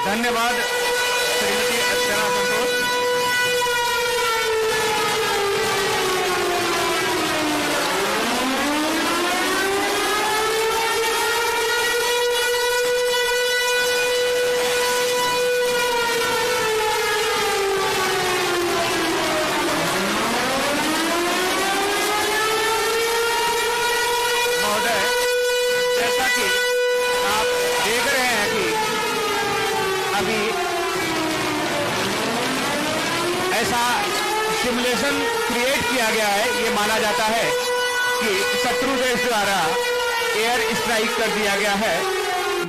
धन्यवाद श्रीमती अर्चना संतोष। महोदय, जैसा कि आप देख रहे हैं कि अभी ऐसा सिमुलेशन क्रिएट किया गया है, ये माना जाता है कि शत्रु देश द्वारा एयर स्ट्राइक कर दिया गया है,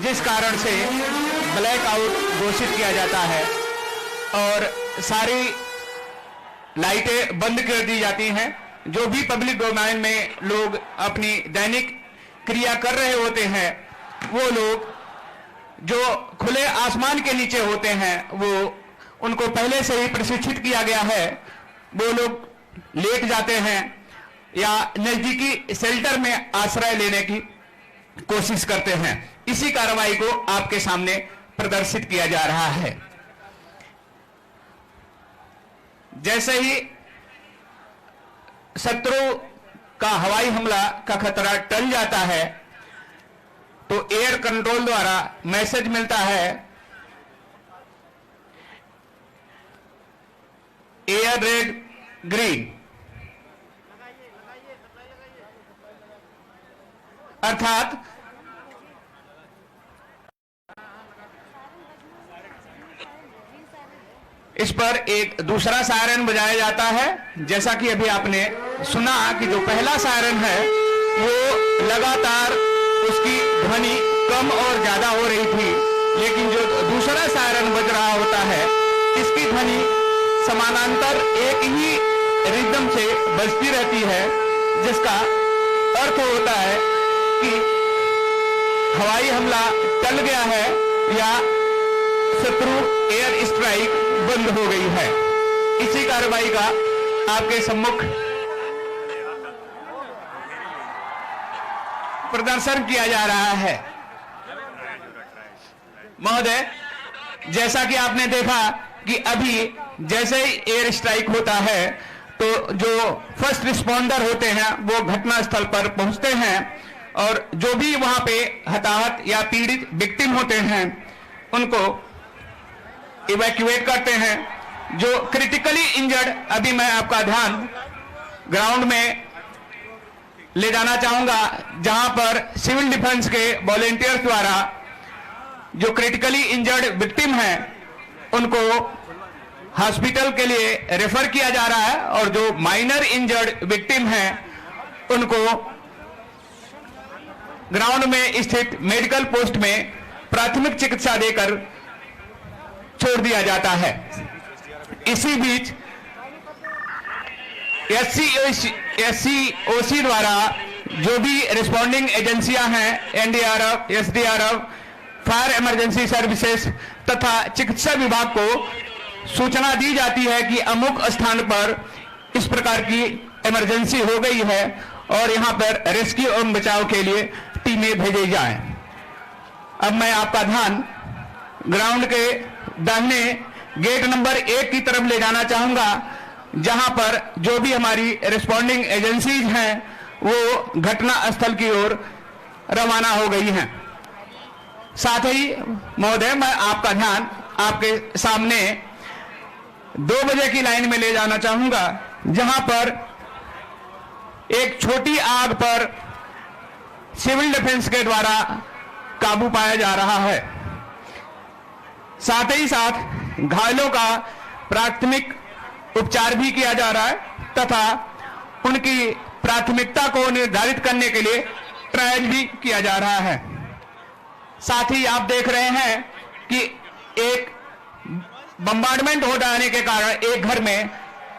जिस कारण से ब्लैकआउट घोषित किया जाता है और सारी लाइटें बंद कर दी जाती हैं। जो भी पब्लिक डोमेन में लोग अपनी दैनिक क्रिया कर रहे होते हैं, वो लोग जो खुले आसमान के नीचे होते हैं, वो उनको पहले से ही प्रशिक्षित किया गया है। वो लोग लेट जाते हैं या नजदीकी शेल्टर में आश्रय लेने की कोशिश करते हैं। इसी कार्रवाई को आपके सामने प्रदर्शित किया जा रहा है। जैसे ही शत्रु का हवाई हमला का खतरा टल जाता है, तो एयर कंट्रोल द्वारा मैसेज मिलता है, एयर रेड ग्रीन, अर्थात इस पर एक दूसरा सायरन बजाया जाता है। जैसा कि अभी आपने सुना कि जो पहला सायरन है वो लगातार उसकी ध्वनि कम और ज्यादा हो रही थी, लेकिन जो दूसरा सायरन बज रहा होता है, इसकी ध्वनि समानांतर एक ही रिदम से बजती रहती है, जिसका अर्थ होता है कि हवाई हमला टल गया है या शत्रु एयर स्ट्राइक बंद हो गई है। इसी कार्रवाई का आपके सम्मुख प्रदर्शन किया जा रहा है। महोदय, जैसा कि आपने देखा कि अभी जैसे ही एयर स्ट्राइक होता है, तो जो फर्स्ट रिस्पॉन्डर होते हैं वो घटनास्थल पर पहुंचते हैं और जो भी वहां पे हताहत या पीड़ित विक्टिम होते हैं उनको इवैक्यूएट करते हैं। जो क्रिटिकली इंजर्ड, अभी मैं आपका ध्यान ग्राउंड में ले जाना चाहूंगा, जहां पर सिविल डिफेंस के वॉलेंटियर्स द्वारा जो क्रिटिकली इंजर्ड विक्टिम हैं उनको हॉस्पिटल के लिए रेफर किया जा रहा है और जो माइनर इंजर्ड विक्टिम हैं उनको ग्राउंड में स्थित मेडिकल पोस्ट में प्राथमिक चिकित्सा देकर छोड़ दिया जाता है। इसी बीच एससीओसी द्वारा जो भी रिस्पॉन्डिंग एजेंसियां हैं, NDRF, SDRF, fire emergency services तथा चिकित्सा विभाग को सूचना दी जाती है कि अमुक स्थान पर इस प्रकार की इमरजेंसी हो गई है और यहां पर रेस्क्यू एवं बचाव के लिए टीमें भेजी जाएं। अब मैं आपका ध्यान ग्राउंड के दाहिने गेट नंबर 1 की तरफ ले जाना चाहूंगा, जहां पर जो भी हमारी रिस्पॉन्डिंग एजेंसीज हैं वो घटना स्थल की ओर रवाना हो गई हैं। साथ ही महोदय, मैं आपका ध्यान आपके सामने 2 बजे की लाइन में ले जाना चाहूंगा, जहां पर एक छोटी आग पर सिविल डिफेंस के द्वारा काबू पाया जा रहा है। साथ ही साथ घायलों का प्राथमिक उपचार भी किया जा रहा है तथा उनकी प्राथमिकता को निर्धारित करने के लिए ट्रायल भी किया जा रहा है। साथ ही आप देख रहे हैं कि एक बम्बार्डमेंट हो जाने के कारण एक घर में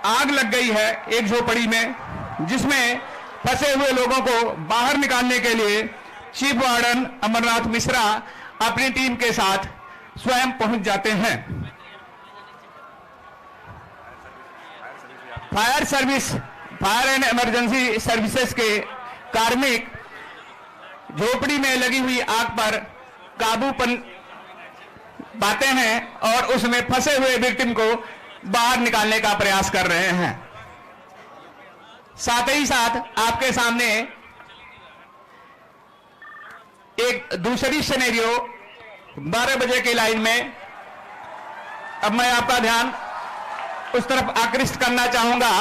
आग लग गई है, एक झोपड़ी में, जिसमें फंसे हुए लोगों को बाहर निकालने के लिए चीफ वार्डन अमरनाथ मिश्रा अपनी टीम के साथ स्वयं पहुंच जाते हैं। फायर एंड इमरजेंसी सर्विसेज के कार्मिक झोपड़ी में लगी हुई आग पर काबू बातें हैं और उसमें फंसे हुए विक्टिम को बाहर निकालने का प्रयास कर रहे हैं। साथ ही साथ आपके सामने एक दूसरी सिनेरियो 12 बजे की लाइन में, अब मैं आपका ध्यान उस तरफ आकृष्ट करना चाहूंगा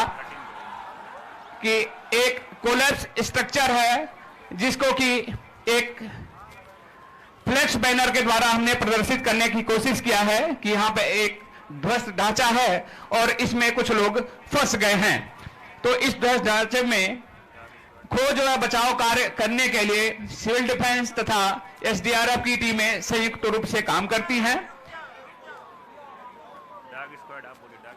कि एक कोलैप्स स्ट्रक्चर है जिसको कि एक फ्लैक्स बैनर के द्वारा हमने प्रदर्शित करने की कोशिश किया है कि यहां पे एक ध्वस्त ढांचा है और इसमें कुछ लोग फंस गए हैं। तो इस ध्वस्त ढांचे में खोज व बचाव कार्य करने के लिए सिविल डिफेंस तथा एसडीआरएफ की टीमें संयुक्त रूप से काम करती हैं।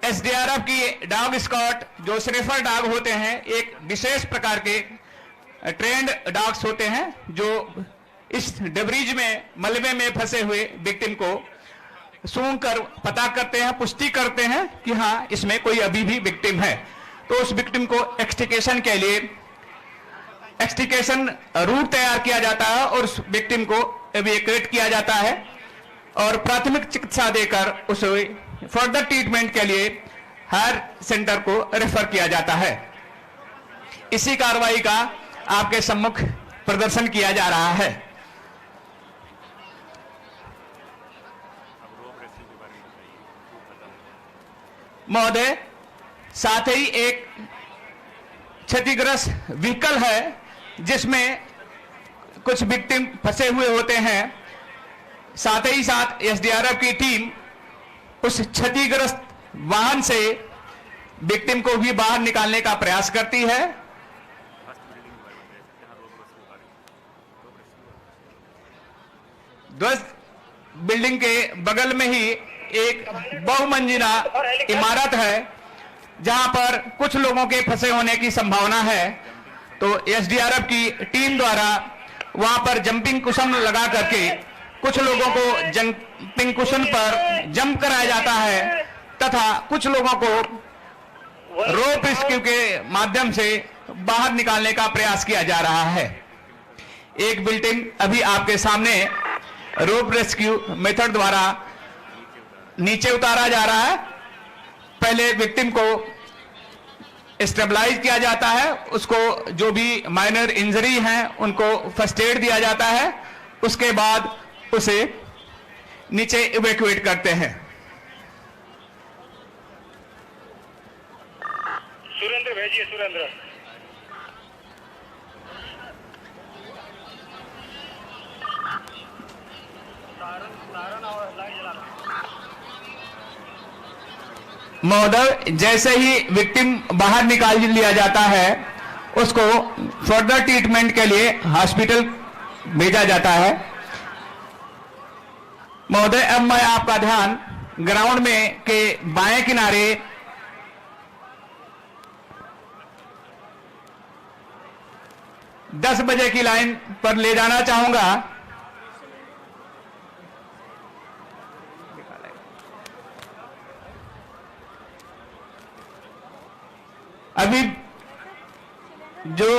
एसडीआरएफ की डॉग स्क्वाड जो स्निफर डॉग होते हैं, एक विशेष प्रकार के ट्रेंड डॉग्स होते हैं जो इस डेब्रिज में, मलबे में फंसे हुए विक्टिम को सूंघ कर पता करते हैं, पुष्टि करते हैं कि हाँ इसमें कोई अभी भी विक्टिम है। तो उस विक्टिम को एक्सट्रिकेशन के लिए एक्सट्रिकेशन रूट तैयार किया जाता है और उस विक्टिम को एविक्यूएट किया जाता है और प्राथमिक चिकित्सा देकर उसे फर्दर ट्रीटमेंट के लिए हायर सेंटर को रेफर किया जाता है। इसी कार्रवाई का आपके सम्मुख प्रदर्शन किया जा रहा है। महोदय, साथ ही एक क्षतिग्रस्त व्हीकल है जिसमें कुछ विक्टिम फंसे हुए होते हैं। साथ ही साथ एसडीआरएफ की टीम उस क्षतिग्रस्त वाहन से विक्टिम को भी बाहर निकालने का प्रयास करती है। ध्वस्त बिल्डिंग के बगल में ही एक बहुमंजिला इमारत है जहां पर कुछ लोगों के फंसे होने की संभावना है। तो एसडीआरएफ की टीम द्वारा वहां पर जंपिंग कुशन लगा करके कुछ लोगों को जंपिंग कुशन पर जंप कराया जाता है तथा कुछ लोगों को रोप रेस्क्यू के माध्यम से बाहर निकालने का प्रयास किया जा रहा है। एक बिल्डिंग अभी आपके सामने रोप रेस्क्यू मेथड द्वारा नीचे उतारा जा रहा है। पहले विक्टिम को स्टेबलाइज किया जाता है, उसको जो भी माइनर इंजरी हैं उनको फर्स्ट एड दिया जाता है, उसके बाद उसे नीचे इवैक्यूएट करते हैं। सुरेंद्र भेजिए, सुरेंद्र। महोदय, जैसे ही विक्टिम बाहर निकाल लिया जाता है उसको फर्दर ट्रीटमेंट के लिए हॉस्पिटल भेजा जाता है। महोदय, अब मैं आपका ध्यान ग्राउंड में के बाएं किनारे दस बजे की लाइन पर ले जाना चाहूंगा। अभी जो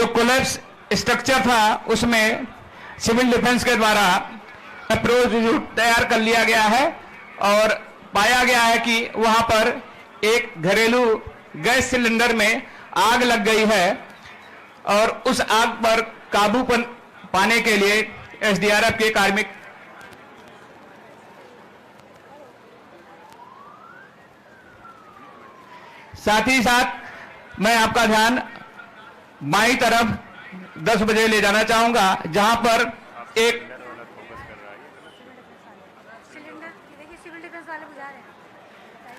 कोलैप्स स्ट्रक्चर था उसमें सिविल डिफेंस के द्वारा अप्रोच रूट तैयार कर लिया गया है और पाया गया है कि वहां पर एक घरेलू गैस सिलेंडर में आग लग गई है और उस आग पर काबू पाने के लिए एसडीआरएफ के कार्मिक साथ ही साथ मैं आपका ध्यान बाईं तरफ 10 बजे ले जाना चाहूंगा जहां पर एक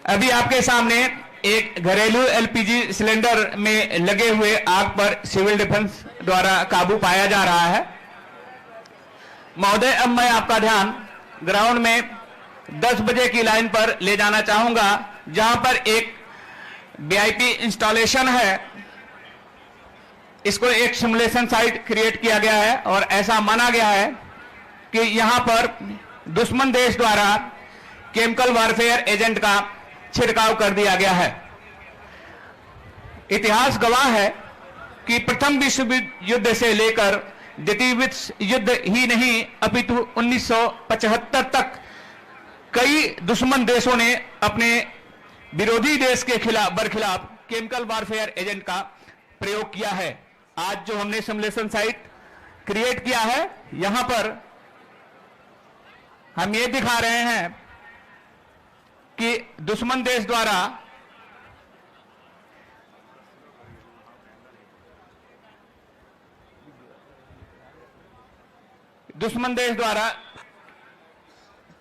अभी आपके सामने एक घरेलू एलपीजी सिलेंडर में लगे हुए आग पर सिविल डिफेंस द्वारा काबू पाया जा रहा है। महोदय, अब मैं आपका ध्यान ग्राउंड में 10 बजे की लाइन पर ले जाना चाहूंगा जहां पर एक वीआईपी इंस्टॉलेशन है। इसको एक सिमुलेशन साइट क्रिएट किया गया है और ऐसा माना गया है कि यहां पर दुश्मन देश द्वारा केमिकल वारफेयर एजेंट का छिड़काव कर दिया गया है। इतिहास गवाह है कि प्रथम विश्व युद्ध से लेकर द्वितीय विश्व युद्ध ही नहीं अपितु 1975 तक कई दुश्मन देशों ने अपने विरोधी देश के बरखिलाफ केमिकल वारफेयर एजेंट का प्रयोग किया है। आज जो हमने सिमुलेशन साइट क्रिएट किया है, यहां पर हम ये दिखा रहे हैं कि दुश्मन देश द्वारा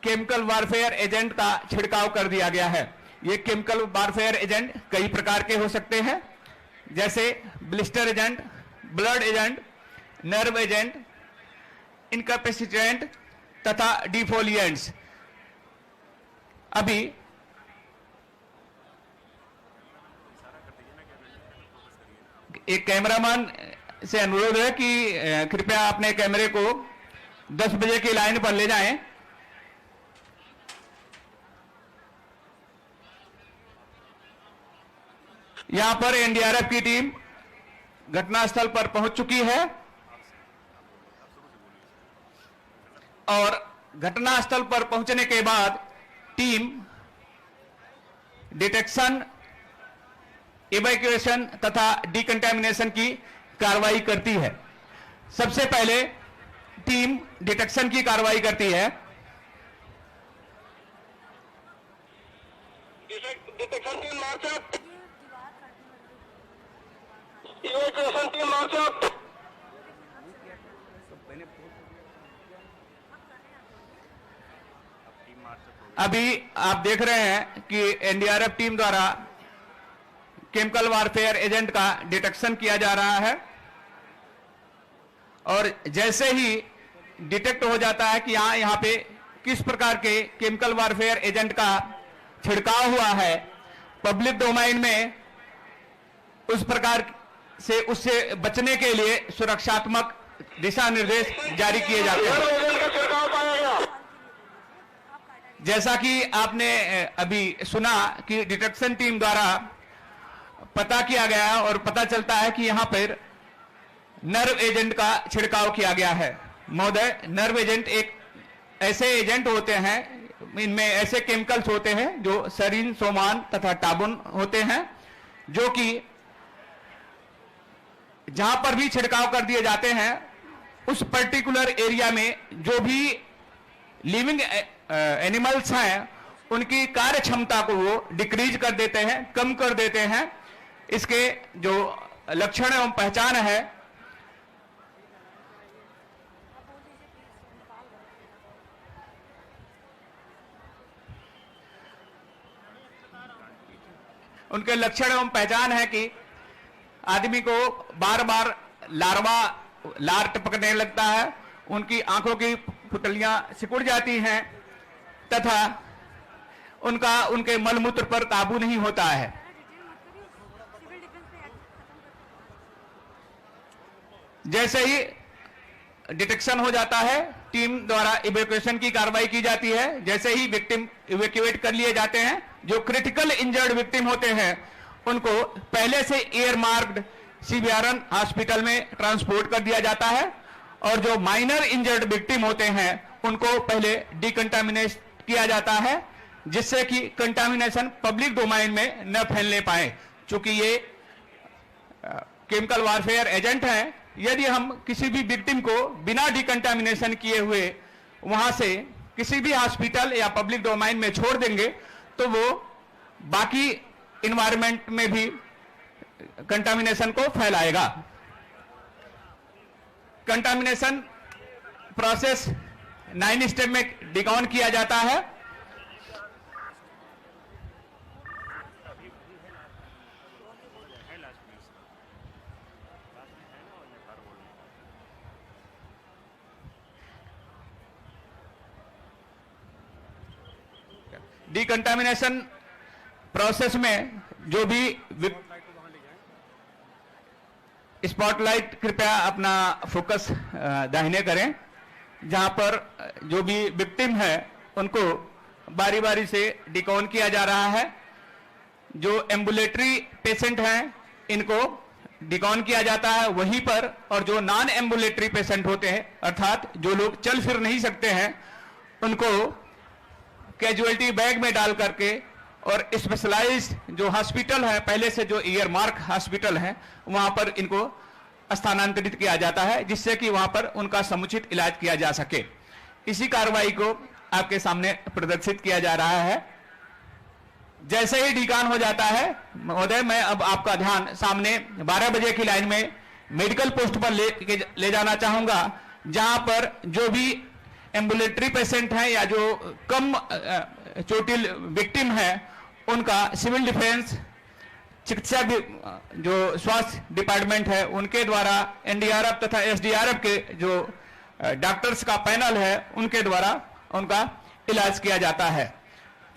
केमिकल वारफेयर एजेंट का छिड़काव कर दिया गया है। ये केमिकल वारफेयर एजेंट कई प्रकार के हो सकते हैं, जैसे blister agent, blood agent, nerve agent, incapacitant तथा डिफोलिएंट्स। अभी एक कैमरामैन से अनुरोध है कि कृपया अपने कैमरे को 10 बजे की लाइन पर ले जाएं। यहां पर एनडीआरएफ की टीम घटनास्थल पर पहुंच चुकी है और घटनास्थल पर पहुंचने के बाद टीम डिटेक्शन, इवैक्यूएशन तथा डिकंटामिनेशन की कार्रवाई करती है। सबसे पहले टीम डिटेक्शन की कार्रवाई करती है। डिटेक्शन टीम मार्च अप, इवैक्यूएशन टीम मार्च अप। अभी आप देख रहे हैं कि एनडीआरएफ टीम द्वारा केमिकल वारफेयर एजेंट का डिटेक्शन किया जा रहा है और जैसे ही डिटेक्ट हो जाता है कि यहाँ पे किस प्रकार के केमिकल वारफेयर एजेंट का छिड़काव हुआ है, पब्लिक डोमेन में उस प्रकार से उससे बचने के लिए सुरक्षात्मक दिशा निर्देश जारी किए जाते हैं। जैसा कि आपने अभी सुना कि डिटेक्शन टीम द्वारा पता किया गया और पता चलता है कि यहां पर नर्व एजेंट का छिड़काव किया गया है। महोदय, नर्व एजेंट एक ऐसे एजेंट होते हैं, इनमें ऐसे केमिकल्स होते हैं जो सरीन, सोमान तथा टाबुन होते हैं, जो कि जहां पर भी छिड़काव कर दिए जाते हैं उस पर्टिकुलर एरिया में जो भी लिविंग एनिमल्स हैं उनकी कार्य क्षमता को वो डिक्रीज कर देते हैं, कम कर देते हैं। इसके जो लक्षण एवं पहचान है, उनके लक्षण एवं पहचान है कि आदमी को बार बार लार टपकने लगता है, उनकी आंखों की पुतलियां सिकुड़ जाती हैं तथा उनके मलमूत्र पर काबू नहीं होता है। जैसे ही डिटेक्शन हो जाता है, टीम द्वारा इवैक्यूएशन की कार्रवाई की जाती है। जैसे ही विक्टिम इवैक्यूएट कर लिए जाते हैं, जो क्रिटिकल इंजर्ड विक्टिम होते हैं उनको पहले से एयर मार्क्ड सीबीआरएन हॉस्पिटल में ट्रांसपोर्ट कर दिया जाता है और जो माइनर इंजर्ड विक्टिम होते हैं उनको पहले डिकंटामिनेट किया जाता है, जिससे कि कंटामिनेशन पब्लिक डोमेन में न फैलने पाए। चूंकि ये केमिकल वारफेयर एजेंट हैं, यदि हम किसी भी विक्टिम को बिना डिकंटामिनेशन किए हुए वहां से किसी भी हॉस्पिटल या पब्लिक डोमेन में छोड़ देंगे तो वो बाकी इन्वायरमेंट में भी कंटामिनेशन को फैलाएगा। कंटामिनेशन प्रोसेस 9 स्टेप में डिकॉन किया जाता है। डिकंटामिनेशन प्रोसेस में जो भी स्पॉटलाइट, कृपया अपना फोकस दाहिने करें, जहां पर जो भी विक्टिम है उनको बारी बारी से डिकॉन किया जा रहा है। जो एम्बुलेटरी पेशेंट हैं इनको डिकॉन किया जाता है वहीं पर, और जो नॉन एम्बुलेटरी पेशेंट होते हैं अर्थात जो लोग चल फिर नहीं सकते हैं उनको कैजुअलिटी बैग में डाल करके और स्पेशलाइज्ड जो हॉस्पिटल है, पहले से जो ईयर मार्क हॉस्पिटल है, वहां पर इनको स्थानांतरित किया जाता है जिससे कि वहां पर उनका समुचित इलाज किया जा सके। इसी कार्रवाई को आपके सामने प्रदर्शित किया जा रहा है। जैसे ही डिकॉन हो जाता है महोदय, मैं अब आपका ध्यान सामने 12 बजे की लाइन में मेडिकल पोस्ट पर ले जाना चाहूंगा, जहां पर जो भी एम्बुलेटरी पेशेंट हैं या जो कम चोटिल विक्टिम है उनका सिविल डिफेंस चिकित्सा जो स्वास्थ्य डिपार्टमेंट है उनके द्वारा एनडीआरएफ तथा एसडीआरएफ के जो डॉक्टर्स का पैनल है उनके द्वारा उनका इलाज किया जाता है,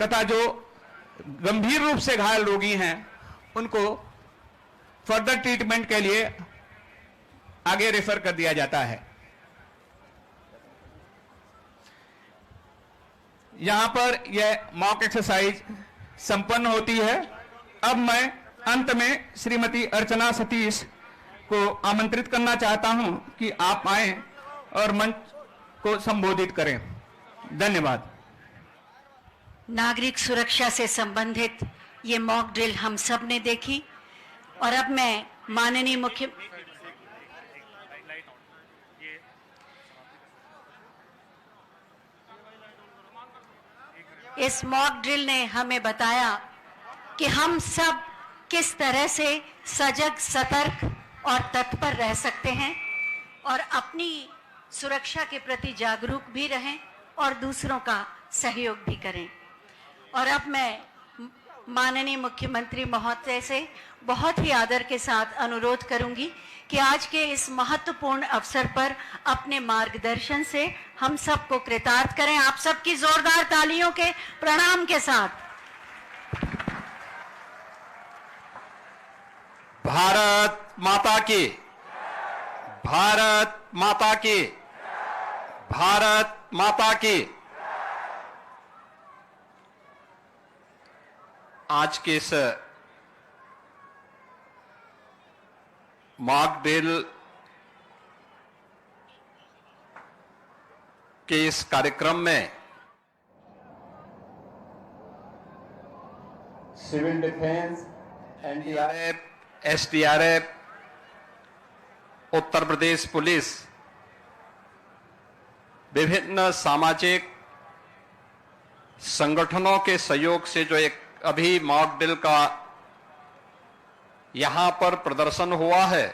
तथा जो गंभीर रूप से घायल रोगी हैं उनको फर्दर ट्रीटमेंट के लिए आगे रेफर कर दिया जाता है। यहां पर यह मॉक एक्सरसाइज संपन्न होती है। अब मैं अंत में श्रीमती अर्चना सतीश को आमंत्रित करना चाहता हूं कि आप आए और मंच को संबोधित करें। धन्यवाद। नागरिक सुरक्षा से संबंधित ये मॉक ड्रिल हम सब ने देखी और अब मैं माननीय मुख्य इस मॉक ड्रिल ने हमें बताया कि हम सब किस तरह से सजग, सतर्क और तत्पर रह सकते हैं और अपनी सुरक्षा के प्रति जागरूक भी रहें और दूसरों का सहयोग भी करें। और अब मैं माननीय मुख्यमंत्री महोदय से बहुत ही आदर के साथ अनुरोध करूंगी कि आज के इस महत्वपूर्ण अवसर पर अपने मार्गदर्शन से हम सबको कृतार्थ करें। आप सबकी जोरदार तालियों के प्रणाम के साथ। भारत माता की, भारत माता की, भारत माता की। आज के इस मॉक ड्रिल के इस कार्यक्रम में civil defence, NDRF, SDRF, Uttar Pradesh police, विभिन्न सामाजिक संगठनों के सहयोग से जो एक अभी मॉक ड्रिल का यहां पर प्रदर्शन हुआ है,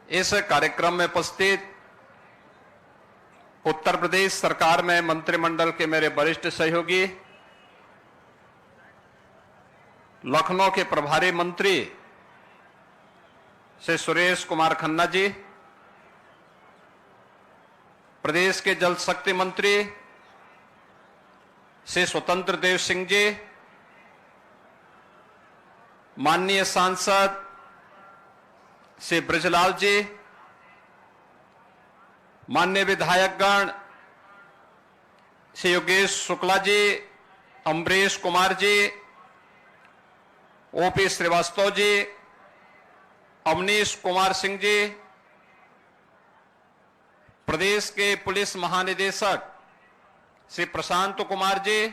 इस कार्यक्रम में उपस्थित उत्तर प्रदेश सरकार में मंत्रिमंडल के मेरे वरिष्ठ सहयोगी, लखनऊ के प्रभारी मंत्री श्री सुरेश कुमार खन्ना जी, प्रदेश के जल शक्ति मंत्री श्री स्वतंत्र देव सिंह जी, माननीय सांसद श्री ब्रजलाल जी, माननीय विधायकगण श्री योगेश शुक्ला जी, अमरीश कुमार जी, ओपी श्रीवास्तव जी, अवनीश कुमार सिंह जी, प्रदेश के पुलिस महानिदेशक श्री प्रशांत कुमार जी,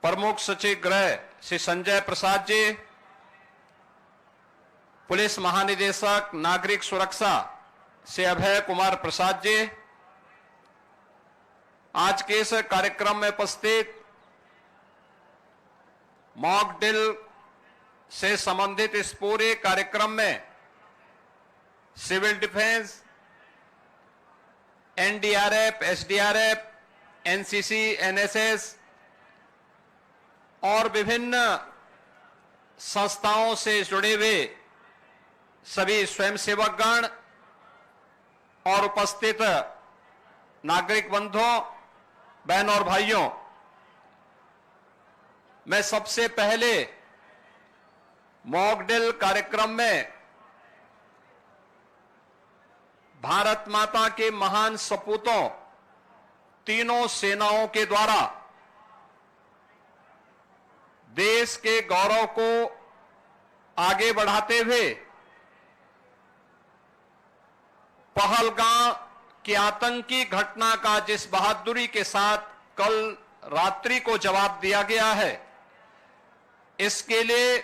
प्रमुख सचिव गृह श्री संजय प्रसाद जी, पुलिस महानिदेशक नागरिक सुरक्षा श्री अभय कुमार प्रसाद जी, आज के इस कार्यक्रम में उपस्थित मॉक ड्रिल से संबंधित इस पूरे कार्यक्रम में civil defence, NDRF, SDRF, NCC, NSS और विभिन्न संस्थाओं से जुड़े हुए सभी स्वयंसेवकगण और उपस्थित नागरिक बंधुओं, बहनों और भाइयों, मैं सबसे पहले मॉक ड्रिल कार्यक्रम में भारत माता के महान सपूतों, तीनों सेनाओं के द्वारा देश के गौरव को आगे बढ़ाते हुए पहलगाम की आतंकी घटना का जिस बहादुरी के साथ कल रात्रि को जवाब दिया गया है, इसके लिए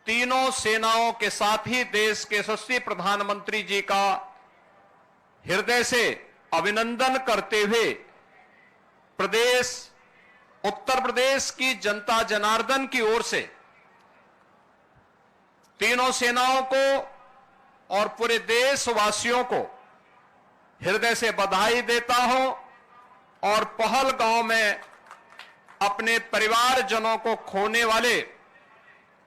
तीनों सेनाओं के साथ ही देश के यशस्वी प्रधानमंत्री जी का हृदय से अभिनंदन करते हुए उत्तर प्रदेश की जनता जनार्दन की ओर से तीनों सेनाओं को और पूरे देशवासियों को हृदय से बधाई देता हूं और पहलगांव में अपने परिवारजनों को खोने वाले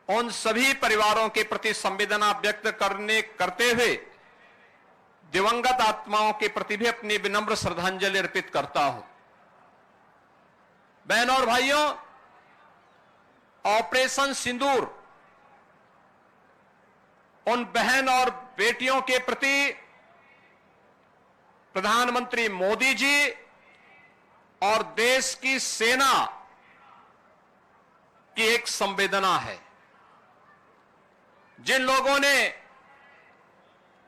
उन सभी परिवारों के प्रति संवेदना व्यक्त करते हुए दिवंगत आत्माओं के प्रति भी अपनी विनम्र श्रद्धांजलि अर्पित करता हूं। बहनों और भाइयों, ऑपरेशन सिंदूर उन बहन और बेटियों के प्रति प्रधानमंत्री मोदी जी और देश की सेना की एक संवेदना है। जिन लोगों ने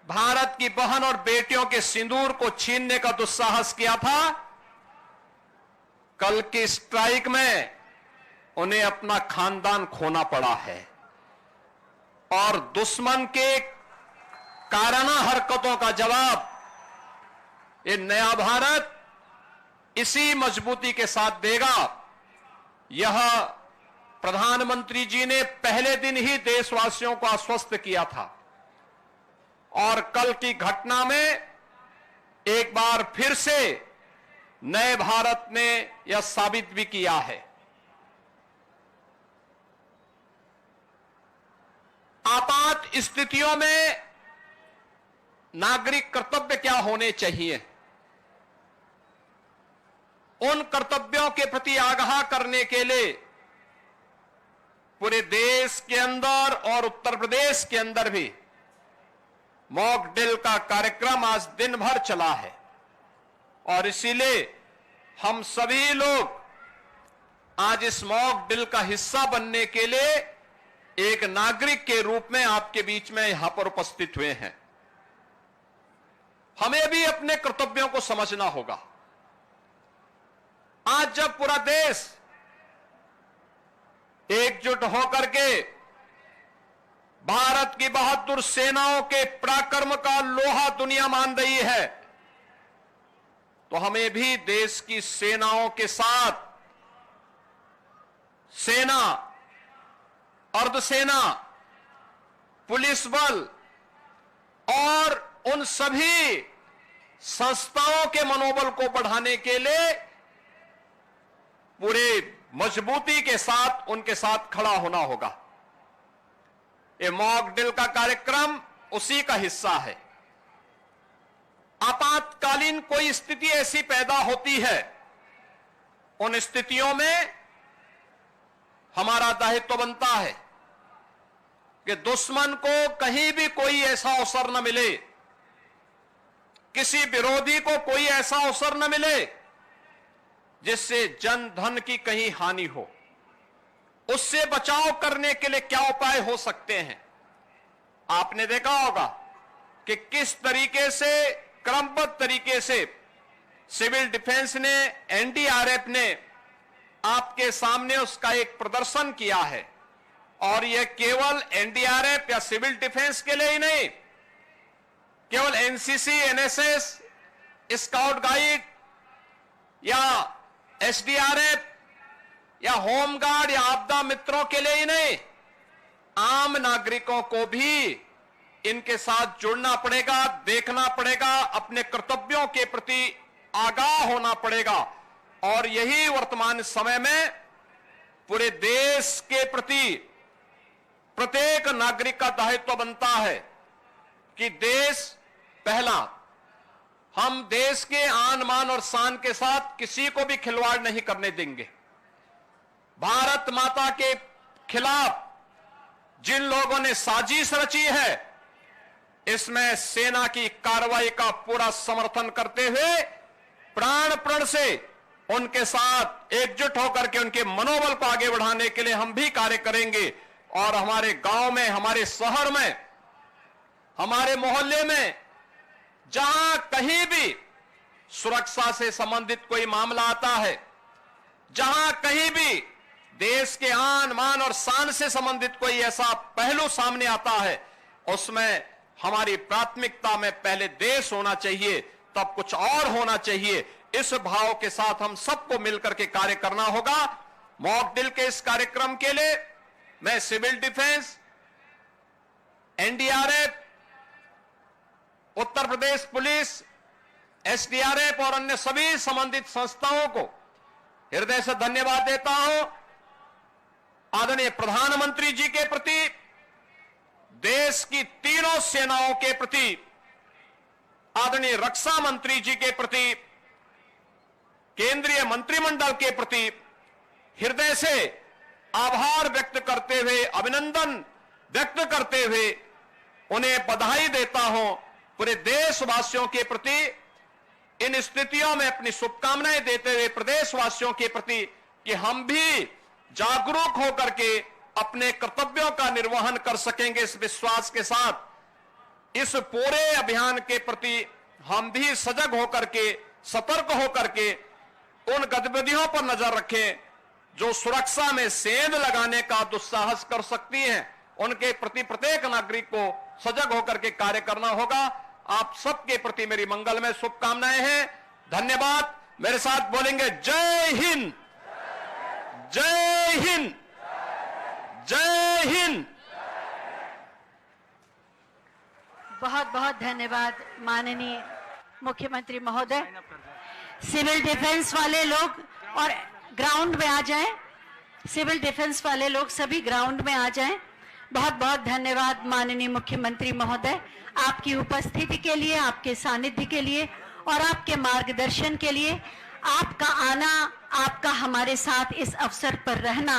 भारत की बहन और बेटियों के सिंदूर को छीनने का दुस्साहस किया था, कल की स्ट्राइक में उन्हें अपना खानदान खोना पड़ा है और दुश्मन के काराना हरकतों का जवाब ये नया भारत इसी मजबूती के साथ देगा। यह प्रधानमंत्री जी ने पहले दिन ही देशवासियों को आश्वस्त किया था और कल की घटना में एक बार फिर से नए भारत ने यह साबित भी किया है। आपात स्थितियों में नागरिक कर्तव्य क्या होने चाहिए, उन कर्तव्यों के प्रति आगाह करने के लिए पूरे देश के अंदर और उत्तर प्रदेश के अंदर भी मॉक ड्रिल का कार्यक्रम आज दिन भर चला है और इसीलिए हम सभी लोग आज इस मॉक ड्रिल का हिस्सा बनने के लिए एक नागरिक के रूप में आपके बीच में यहां पर उपस्थित हुए हैं। हमें भी अपने कर्तव्यों को समझना होगा। आज जब पूरा देश एकजुट होकर के भारत की बहादुर सेनाओं के पराक्रम का लोहा दुनिया मान रही है, तो हमें भी देश की सेनाओं के साथ सेना, अर्धसेना, पुलिस बल और उन सभी संस्थाओं के मनोबल को बढ़ाने के लिए पूरे मजबूती के साथ उनके साथ खड़ा होना होगा। ये मॉक ड्रिल का कार्यक्रम उसी का हिस्सा है। आपातकालीन कोई स्थिति ऐसी पैदा होती है, उन स्थितियों में हमारा दायित्व बनता है कि दुश्मन को कहीं भी कोई ऐसा अवसर न मिले, किसी विरोधी को कोई ऐसा अवसर न मिले जिससे जन धन की कहीं हानि हो। उससे बचाव करने के लिए क्या उपाय हो सकते हैं, आपने देखा होगा कि किस तरीके से क्रमबद्ध तरीके से सिविल डिफेंस ने, एनडीआरएफ ने आपके सामने उसका एक प्रदर्शन किया है। और यह केवल एनडीआरएफ या सिविल डिफेंस के लिए ही नहीं, केवल एनसीसी, एनएसएस, स्काउट गाइड या एसडीआरएफ या होमगार्ड या आपदा मित्रों के लिए ही नहीं, आम नागरिकों को भी इनके साथ जुड़ना पड़ेगा, देखना पड़ेगा, अपने कर्तव्यों के प्रति आगाह होना पड़ेगा। और यही वर्तमान समय में पूरे देश के प्रति प्रत्येक नागरिक का दायित्व बनता है कि देश पहला, हम देश के आन मान और शान के साथ किसी को भी खिलवाड़ नहीं करने देंगे। भारत माता के खिलाफ जिन लोगों ने साजिश रची है, इसमें सेना की कार्रवाई का पूरा समर्थन करते हुए प्राण प्रण से उनके साथ एकजुट होकर के उनके मनोबल को आगे बढ़ाने के लिए हम भी कार्य करेंगे। और हमारे गांव में, हमारे शहर में, हमारे मोहल्ले में जहां कहीं भी सुरक्षा से संबंधित कोई मामला आता है, जहां कहीं भी देश के आन मान और शान से संबंधित कोई ऐसा पहलू सामने आता है, उसमें हमारी प्राथमिकता में पहले देश होना चाहिए, तब कुछ और होना चाहिए। इस भाव के साथ हम सबको मिलकर के कार्य करना होगा। मॉक ड्रिल के इस कार्यक्रम के लिए मैं civil defence, NDRF, Uttar Pradesh police, SDRF और अन्य सभी संबंधित संस्थाओं को हृदय से धन्यवाद देता हूं। आदरणीय प्रधानमंत्री जी के प्रति, देश की तीनों सेनाओं के प्रति, आदरणीय रक्षा मंत्री जी के प्रति, केंद्रीय मंत्रिमंडल के प्रति हृदय से आभार व्यक्त करते हुए, अभिनंदन व्यक्त करते हुए उन्हें बधाई देता हूं। पूरे देशवासियों के प्रति इन स्थितियों में अपनी शुभकामनाएं देते हुए प्रदेशवासियों के प्रति कि हम भी जागरूक होकर के अपने कर्तव्यों का निर्वहन कर सकेंगे, इस विश्वास के साथ इस पूरे अभियान के प्रति हम भी सजग होकर के, सतर्क होकर के उन गतिविधियों पर नजर रखें जो सुरक्षा में सेंध लगाने का दुस्साहस कर सकती हैं। उनके प्रति प्रत्येक नागरिक को सजग होकर के कार्य करना होगा। आप सबके प्रति मेरी मंगलमय शुभकामनाएं हैं। धन्यवाद। मेरे साथ बोलेंगे जय हिंद, जय हिंद, जय हिंद। बहुत बहुत धन्यवाद माननीय मुख्यमंत्री महोदय। सिविल डिफेंस वाले लोग और ग्राउंड में आ जाएं, सिविल डिफेंस वाले लोग सभी ग्राउंड में आ जाएं। बहुत बहुत धन्यवाद माननीय मुख्यमंत्री महोदय, आपकी उपस्थिति के लिए, आपके सानिध्य के लिए और आपके मार्गदर्शन के लिए। आपका आना, आपका हमारे साथ इस अवसर पर रहना